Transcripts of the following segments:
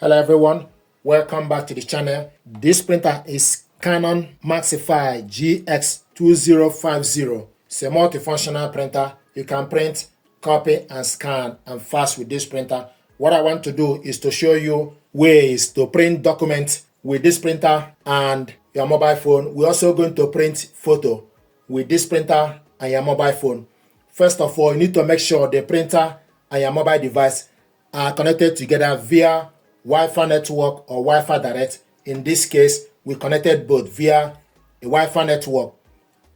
Hello everyone, welcome back to the channel. This printer is Canon Maxify GX2050. It's a multifunctional printer. You can print, copy and scan and fax with this printer. What I want to do is to show you ways to print documents with this printer and your mobile phone. We're also going to print photo with this printer and your mobile phone. First of all, you need to make sure the printer and your mobile device are connected together via Wi-Fi network or Wi-Fi direct. In this case, we connected both via a Wi-Fi network.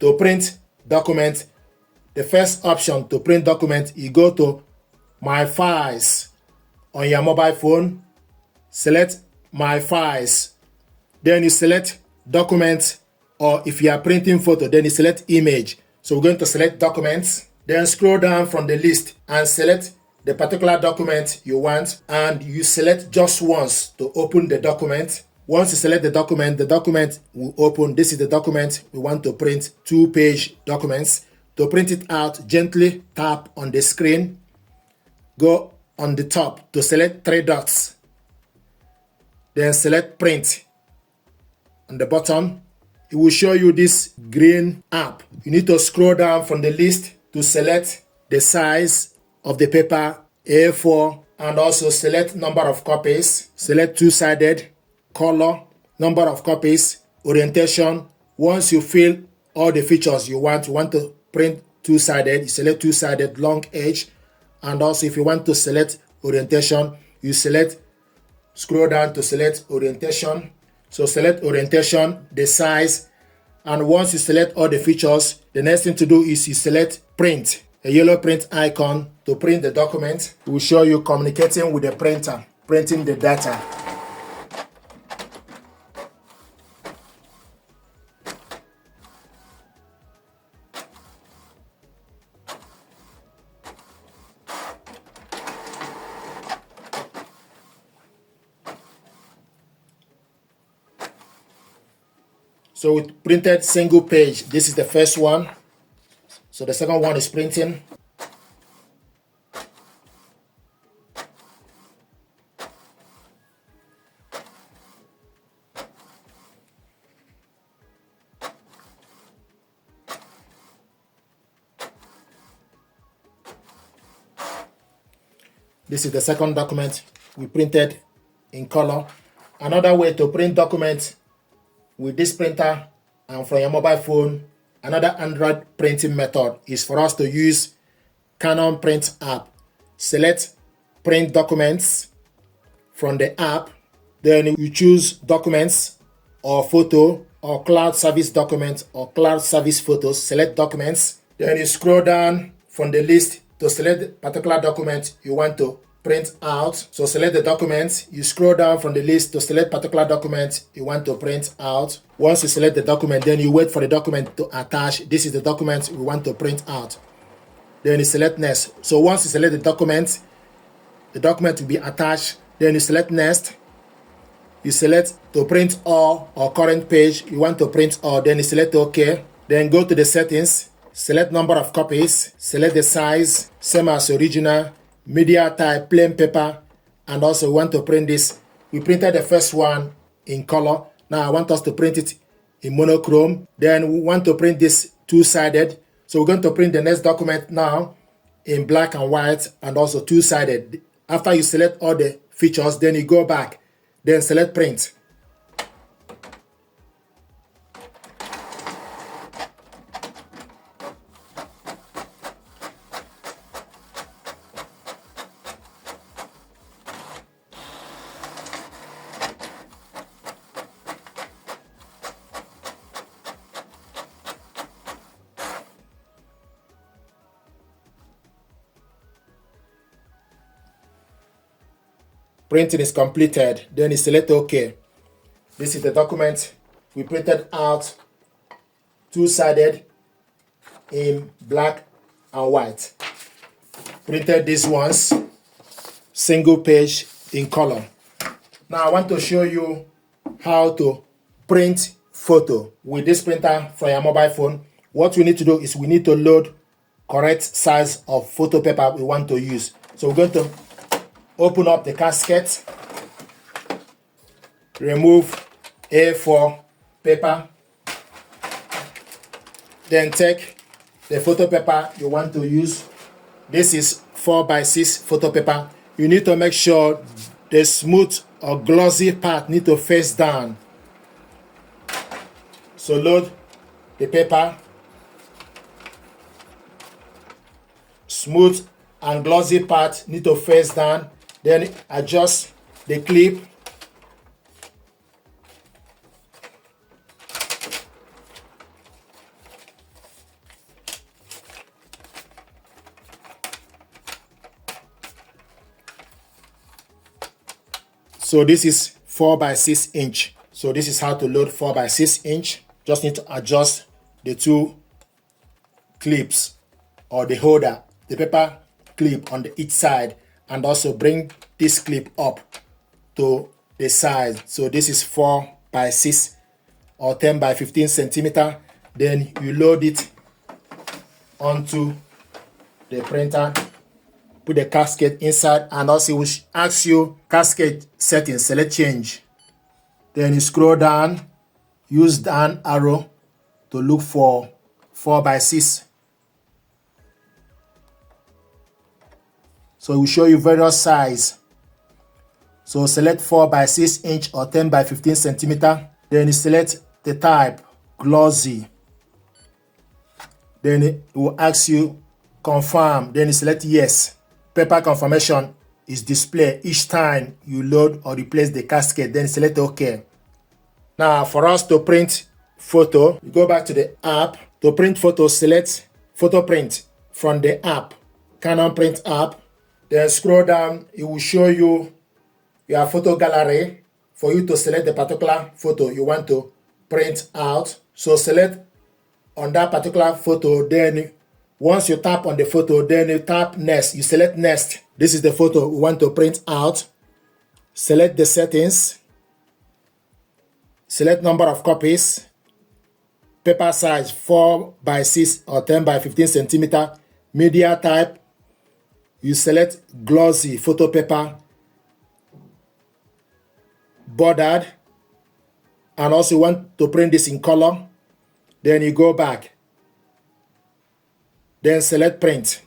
To print document, the first option to print document, you go to My Files on your mobile phone, select My Files, then you select Document, or if you are printing photo, then you select Image. So we're going to select Documents, then scroll down from the list and select the particular document you want, and you select just once to open the document. Once you select the document will open. This is the document we want to print, 2-page documents. To print it out, gently tap on the screen, go on the top to select 3 dots, then select print. On the bottom, it will show you this green app. You need to scroll down from the list to select the size of the paper, A4, and also select number of copies, select 2-sided, color, number of copies, orientation. Once you fill all the features you want to print 2-sided, you select 2-sided, long edge, and also if you want to select orientation, you scroll down to select orientation. So select orientation, the size, and once you select all the features, the next thing to do is you select print. A yellow print icon to print the document. It will show you communicating with the printer, printing the data. So we printed single page. This is the first one. So the second one is printing. This is the second document we printed in color. Another way to print documents with this printer and from your mobile phone, another Android printing method is for us to use Canon Print app. Select print documents from the app, then you choose documents or photo or cloud service document or cloud service photos. Select documents, then you scroll down from the list to select the particular document you want to print out. So select the document, you scroll down from the list to select particular document you want to print out. Once you select the document, then you wait for the document to attach. This is the document we want to print out. Then you select next. So once you select the document will be attached. Then you select next. You select to print all or current page. You want to print all, then you select OK. Then go to the settings, select number of copies, select the size, same as original, media type, plain paper, and also we want to print this. We printed the first one in color. Now I want us to print it in monochrome. Then we want to print this 2-sided. So we're going to print the next document now in black and white and also 2-sided. After you select all the features, then you go back, then select print. Printing is completed, then you select OK. This is the document we printed out, 2-sided in black and white. Printed these ones, single page in color. Now I want to show you how to print photo with this printer from your mobile phone. What we need to do is we need to load correct size of photo paper we want to use. So we're going to open up the casket remove A4 paper, then take the photo paper you want to use. This is 4x6 photo paper. You need to make sure the smooth or glossy part need to face down. So load the paper. Smooth and glossy part need to face down. Then adjust the clip. So this is 4x6 inch. So this is how to load 4x6 inch. Just need to adjust the two clips or the holder, the paper clip on each side, and also bring this clip up to the side. So this is 4x6 or 10x15 centimeter. Then you load it onto the printer. Put the casket inside, and also will ask you casket settings, select change. Then you scroll down, use down arrow to look for 4x6. So it will show you various size. So select 4x6 inch or 10x15 centimeter. Then you select the type, glossy. Then it will ask you confirm. Then you select yes. Paper confirmation is displayed each time you load or replace the casket. Then select OK. Now for us to print photo, you go back to the app. To print photo, select photo print from the app, Canon print app. Then scroll down, it will show you your photo gallery for you to select the particular photo you want to print out. So select on that particular photo. Then once you tap on the photo, then you tap next. You select next. This is the photo we want to print out. Select the settings. Select number of copies. Paper size 4x6 or 10x15 centimeter. Media type. You select glossy photo paper. Bordered. And also want to print this in color. Then you go back. Then select print.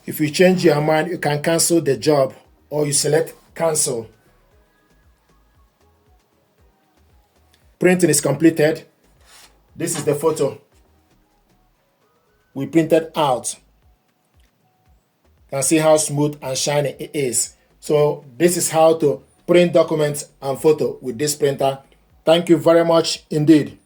If you change your mind, you can cancel the job or you select cancel. Printing is completed. This is the photo we printed out. You can see how smooth and shiny it is. So this is how to print documents and photo with this printer. Thank you very much indeed.